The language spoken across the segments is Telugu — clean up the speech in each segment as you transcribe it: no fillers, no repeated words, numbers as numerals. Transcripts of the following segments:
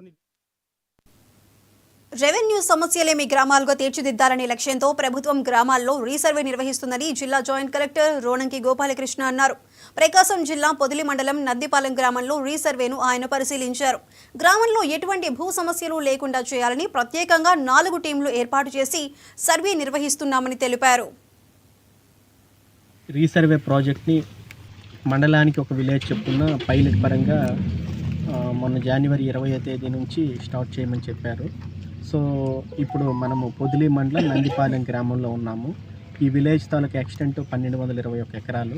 కొన్ని రెవెన్యూ సమస్యలే మీ గ్రామాలుగా తీర్చిదిద్దాలనే లక్ష్యంతో ప్రభుత్వం గ్రామాల్లో రీసర్వే నిర్వహిస్తుందని జిల్లా జాయింట్ కలెక్టర్ రోనంకి గోపాలకృష్ణ అన్నారు. ప్రకాశం జిల్లా పొదిలి మండలం నద్దిపాలెం గ్రామంలో రీసర్వేను ఆయన పరిశీలించారు. గ్రామంలో ఎటువంటి భూ సమస్యలు లేకుండా చేయాలని ప్రత్యేకంగా 4 టీంలు ఏర్పాటు చేసి సర్వే నిర్వహిస్తున్నామని తెలిపారు. రీసర్వే ప్రాజెక్ట్ని మండలానికి ఒక విలేజ్ చెప్పుకున్న పైలట్ పరంగా మొన్న జనవరి 20వ తేదీ నుంచి స్టార్ట్ చేయమని చెప్పారు. సో ఇప్పుడు మనము పొదిలి మండలం నందిపాలెం గ్రామంలో ఉన్నాము. ఈ విలేజ్ తాలూకా ఎక్స్టెంట్ 1221 ఎకరాలు.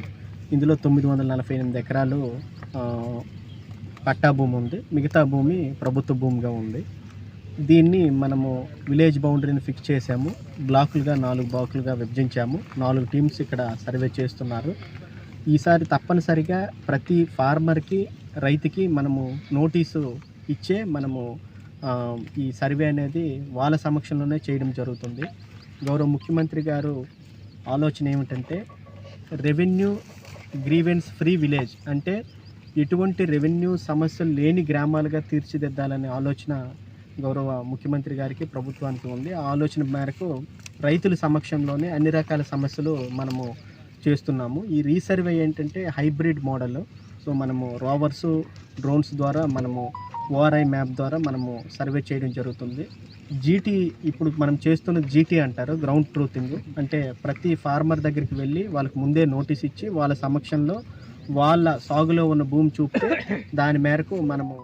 ఇందులో 948 ఎకరాలు పట్టా భూమి ఉంది, మిగతా భూమి ప్రభుత్వ భూమిగా ఉంది. దీన్ని మనము విలేజ్ బౌండరీని ఫిక్స్ చేసాము. బ్లాకులుగా 4 బ్లాకులుగా విభజించాము. 4 టీమ్స్ ఇక్కడ సర్వే చేస్తున్నారు. ఈసారి తప్పనిసరిగా ప్రతి ఫార్మర్కి, రైతుకి మనము నోటీసు ఇచ్చే మనము ఈ సర్వే అనేది వాళ్ళ సమక్షంలోనే చేయడం జరుగుతుంది. గౌరవ ముఖ్యమంత్రి గారు ఆలోచన ఏమిటంటే రెవెన్యూ గ్రీవెన్స్ ఫ్రీ విలేజ్, అంటే ఎటువంటి రెవెన్యూ సమస్యలు లేని గ్రామాలుగా తీర్చిదిద్దాలనే ఆలోచన గౌరవ ముఖ్యమంత్రి గారికి, ప్రభుత్వానికి ఉంది. ఆ ఆలోచన మేరకు రైతుల సమక్షంలోనే అన్ని రకాల సమస్యలు మనము చేస్తున్నాము. ఈ రీసర్వే ఏంటంటే హైబ్రిడ్ మోడల్. సో మనము రోవర్సు, డ్రోన్స్ ద్వారా మనము ఓఆర్ఐ మ్యాప్ ద్వారా మనము సర్వే చేయడం జరుగుతుంది. జీటీ ఇప్పుడు మనం చేస్తున్న జీటీ అంటారు, గ్రౌండ్ ట్రూతింగ్. అంటే ప్రతి ఫార్మర్ దగ్గరికి వెళ్ళి వాళ్ళకి ముందే నోటీస్ ఇచ్చి వాళ్ళ సమక్షంలో వాళ్ళ సాగులో ఉన్న భూమి చూపితే దాని మేరకు మనము